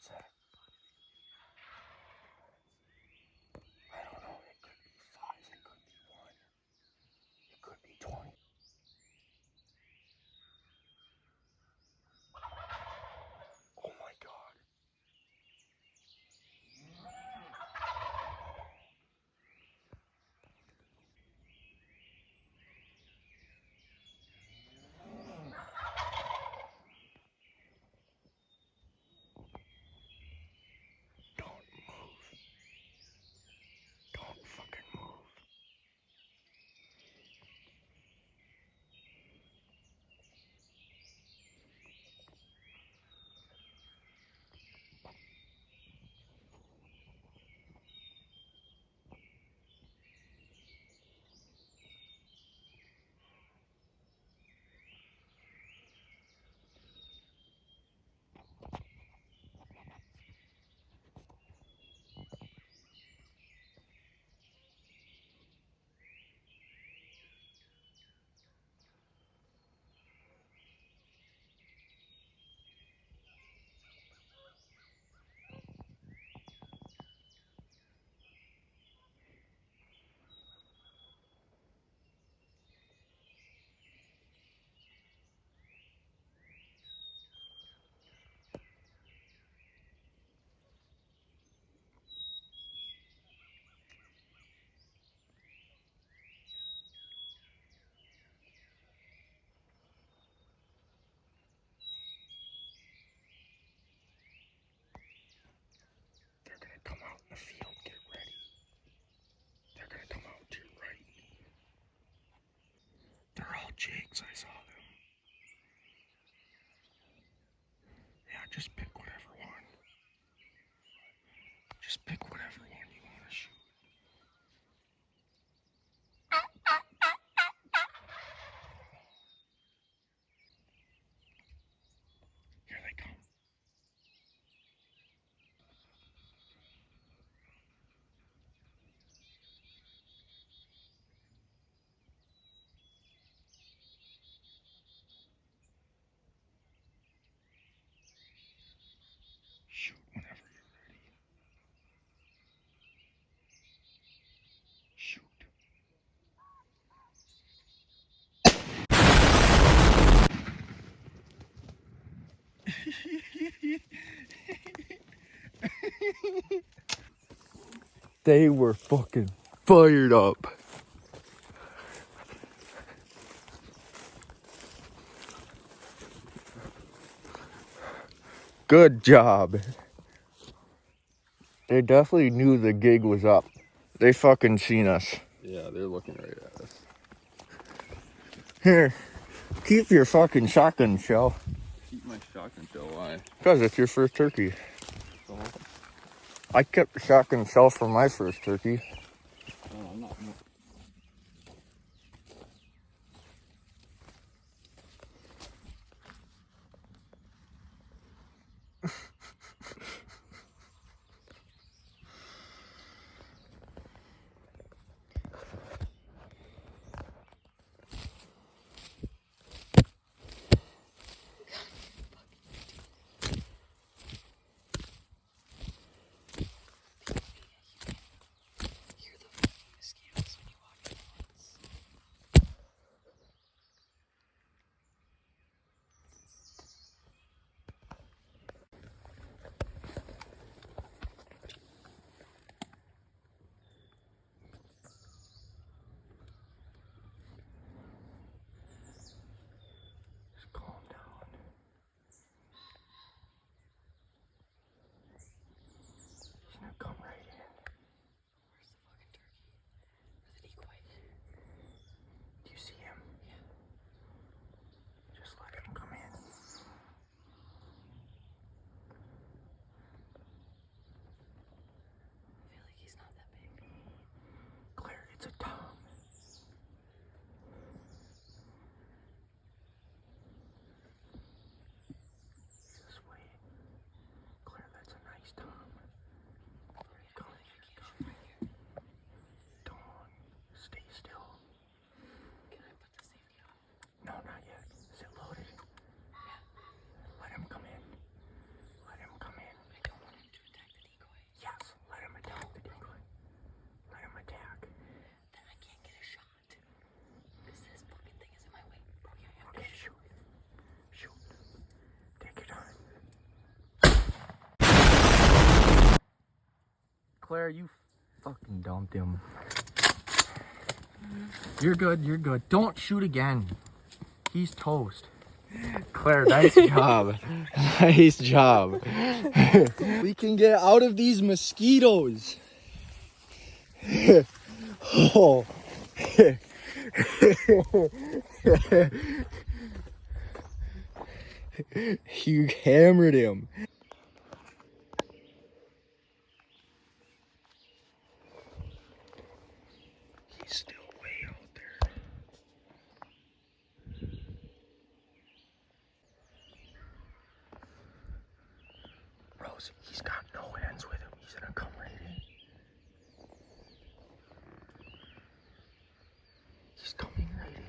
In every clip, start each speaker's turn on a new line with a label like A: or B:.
A: What's that? I don't know. It could be 5. It could be 1. It could be 20. Oh my God. Don't move. Don't fucking move. They're gonna come out in the field. Get ready. They're gonna come out to your right. They're all jigs. I saw them. Yeah, just pick whatever one. Just pick whatever one you want to shoot. Here they come. Shoot whenever you're ready. Shoot. They were fucking fired up. Good job. They definitely knew the gig was up. They fucking seen us.
B: Yeah, they're looking right at us.
A: Here, keep your fucking shotgun shell.
B: Keep my shotgun shell. Why?
A: Because it's your first turkey.
B: So,
A: I kept the shotgun shell for my first turkey.
B: I'm not.
A: Claire, you fucking dumped him. You're good, you're good. Don't shoot again. He's toast. Claire, nice job. Nice job. We can get out of these mosquitoes. Oh. You hammered him. He's still way out there. Rose, he's got no hands with him. He's gonna come right in. He's coming right in.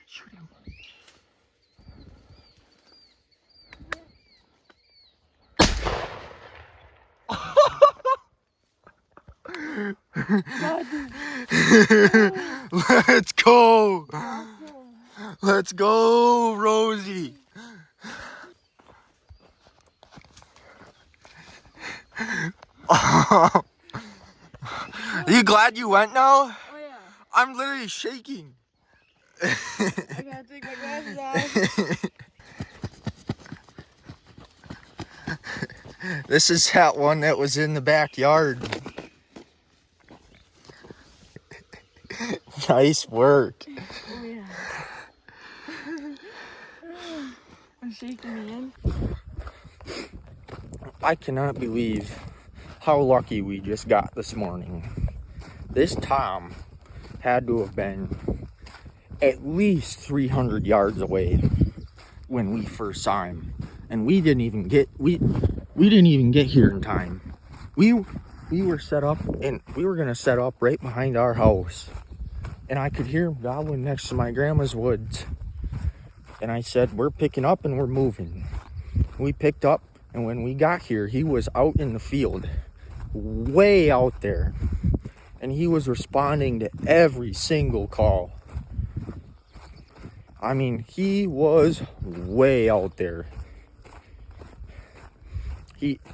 A: Shoot him. Let's go. Let's go, Rosie. Are you glad you went now?
C: Oh yeah.
A: I'm literally shaking.
C: I gotta take my glasses off.
A: This is that one that was in the backyard. Nice work.
C: Oh yeah. I'm shaking again.
A: I cannot believe how lucky we just got this morning. This Tom had to have been at least 300 yards away when we first saw him, and we didn't even get here in time. We were set up, and we were gonna set up right behind our house, and I could hear him gobbling next to my grandma's woods, and I said, we're picking up and we're moving. We picked up, and when we got here, he was out in the field, way out there, and he was responding to every single call. I mean, he was way out there.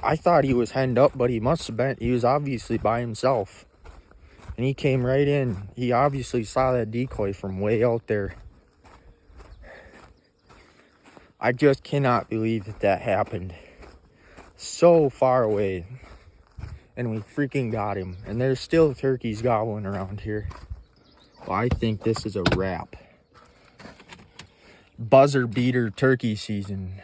A: I thought he was henned up, but he must have been. He was obviously by himself. And he came right in. He obviously saw that decoy from way out there. I just cannot believe that happened. So far away. And we freaking got him. And there's still turkeys gobbling around here. Well, I think this is a wrap. Buzzer beater turkey season.